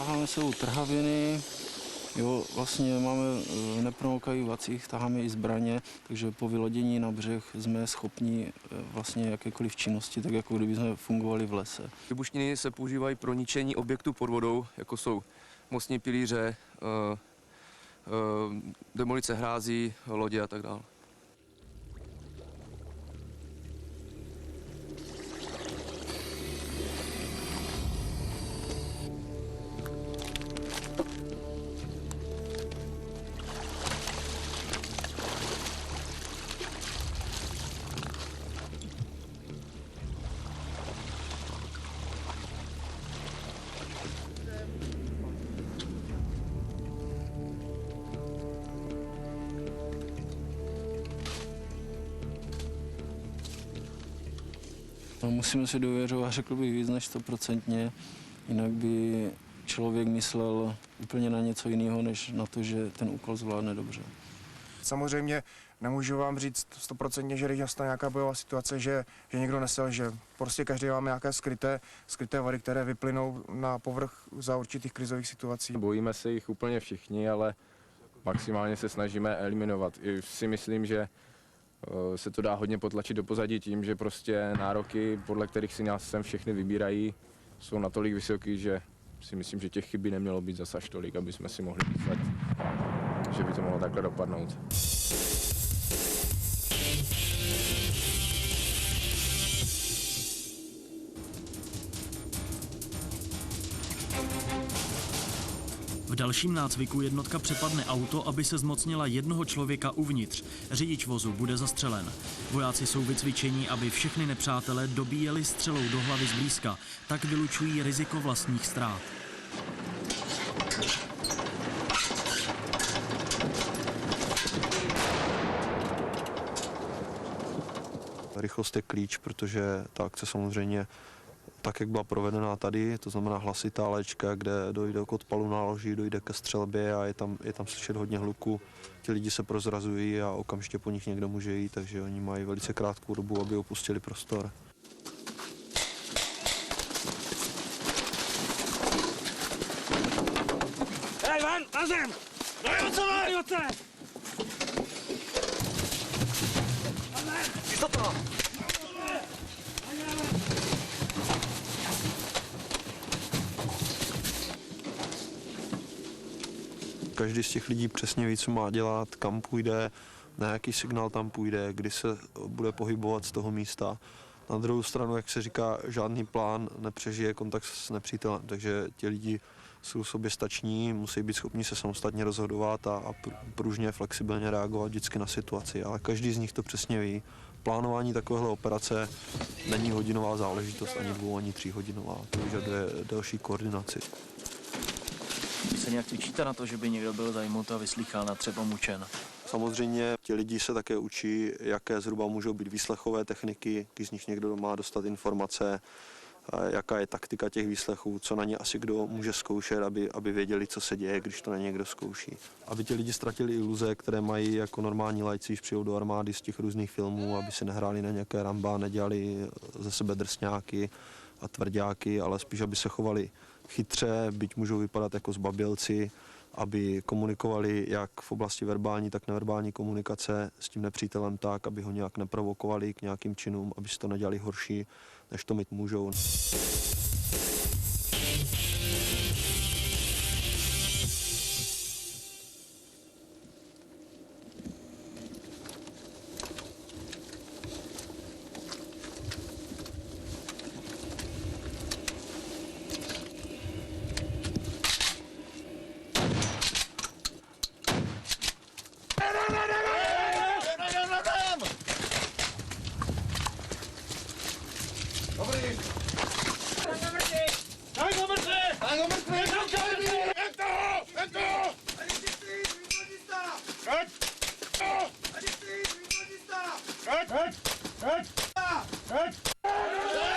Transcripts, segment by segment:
Taháme sebou trhaviny, jo, vlastně máme v nepromokavých vacích, taháme i zbraně, takže po vylodění na břeh jsme schopni vlastně jakékoliv činnosti, tak jako kdyby jsme fungovali v lese. Výbušniny se používají pro ničení objektů pod vodou, jako jsou mostní pilíře, demolice hrází, lodě a tak dále. No, musíme si důvěřovat, řekl bych víc než 100%, jinak by člověk myslel úplně na něco jiného, než na to, že ten úkol zvládne dobře. Samozřejmě nemůžu vám říct 100%, že když nastane nějaká bojová situace, že někdo neselže. Prostě každý máme nějaké skryté vady, které vyplynou na povrch za určitých krizových situací. Bojíme se jich úplně všichni, ale maximálně se snažíme eliminovat. I si myslím, že se to dá hodně potlačit do pozadí tím, že prostě nároky, podle kterých si nás sem všechny vybírají, jsou natolik vysoký, že si myslím, že těch chyb by nemělo být zas až tolik, aby jsme si mohli myslet, že by to mohlo takhle dopadnout. V dalším nácviku jednotka přepadne auto, aby se zmocnila jednoho člověka uvnitř. Řidič vozu bude zastřelen. Vojáci jsou vycvičeni, aby všechny nepřátele dobíjeli střelou do hlavy zblízka. Tak vylučují riziko vlastních ztrát. Rychlost je klíč, protože ta akce samozřejmě tak, jak byla provedená tady, to znamená hlasitá léčka, kde dojde k odpalu náloží, dojde ke střelbě a je tam slyšet hodně hluku. Ti lidi se prozrazují a okamžitě po nich někdo může jít, takže oni mají velice krátkou dobu, aby opustili prostor. Hej, van, na zem! Daj oce! Jistota! Každý z těch lidí přesně ví, co má dělat, kam půjde, na jaký signál tam půjde, kdy se bude pohybovat z toho místa. Na druhou stranu, jak se říká, žádný plán nepřežije kontakt s nepřítelem, takže ti lidi jsou soběstační, musí být schopni se samostatně rozhodovat a pružně, flexibilně reagovat vždycky na situaci, ale každý z nich to přesně ví. Plánování takovéhle operace není hodinová záležitost, ani 2, ani 3 hodinová, to vyžaduje další koordinaci. Vy se nějak cvičíte na to, že by někdo byl zajmut a vyslýchán a třeba mučen? Samozřejmě ti lidi se také učí, jaké zhruba můžou být výslechové techniky, když z nich někdo má dostat informace, jaká je taktika těch výslechů, co na ně asi kdo může zkoušet, aby věděli, co se děje, když to na někdo zkouší. Aby ti lidi ztratili iluze, které mají jako normální lajci, když přijdou do armády z těch různých filmů, aby si nehráli na nějaké Ramba, nedělali ze sebe drsňáky a tvrďáky, ale spíš, aby se chovali chytře, byť můžou vypadat jako zbabělci, aby komunikovali jak v oblasti verbální, tak neverbální komunikace s tím nepřítelem tak, aby ho nějak neprovokovali k nějakým činům, aby si to nedělali horší, než to mít můžou.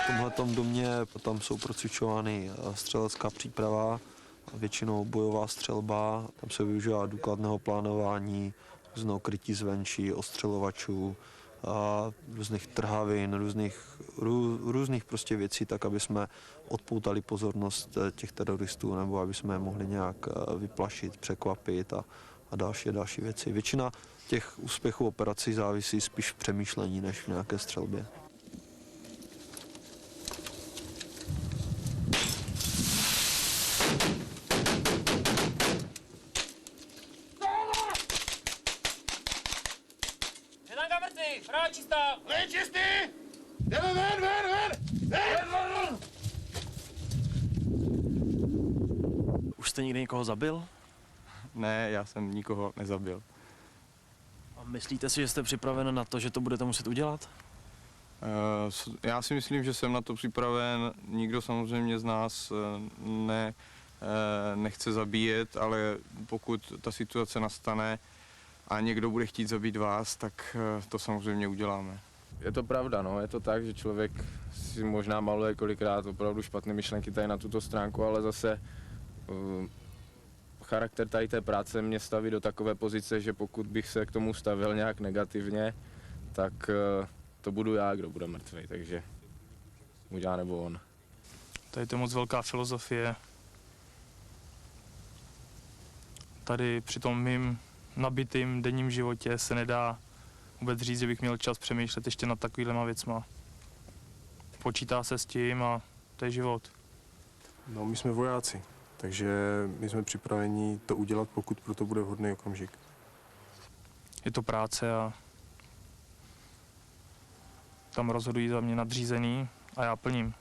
V tomhletom domě tam jsou procvičovány střelecká příprava, většinou bojová střelba, tam se využívá důkladného plánování, různého krytí zvenčí, ostřelovačů, různých trhavin, různých prostě věcí, tak aby jsme odpoutali pozornost těch teroristů nebo aby jsme je mohli nějak vyplašit, překvapit a další věci. Většina těch úspěchů operací závisí spíš v přemýšlení než v nějaké střelbě. Je tam kamerci, práva čistá. Ven čistý! Jdeme ven! Už jste někdy někoho zabil? Ne, já jsem nikoho nezabil. A myslíte si, že jste připraven na to, že to budete muset udělat? Já si myslím, že jsem na to připraven. Nikdo samozřejmě z nás nechce zabíjet, ale pokud ta situace nastane a někdo bude chtít zabít vás, tak to samozřejmě uděláme. Je to pravda, no. Je to tak, že člověk si možná maluje kolikrát opravdu špatné myšlenky tady na tuto stránku, ale zase charakter tady té práce mě staví do takové pozice, že pokud bych se k tomu stavil nějak negativně, tak to budu já, kdo bude mrtvý, takže buď já nebo on. Tady to je moc velká filozofie. Tady při tom mým nabitým denním životě se nedá vůbec říct, že bych měl čas přemýšlet ještě nad takovýhlema věcma. Počítá se s tím a to je život. No, my jsme vojáci, takže my jsme připraveni to udělat, pokud pro to bude vhodný okamžik. Je to práce a tam rozhodují za mě nadřízený a já plním.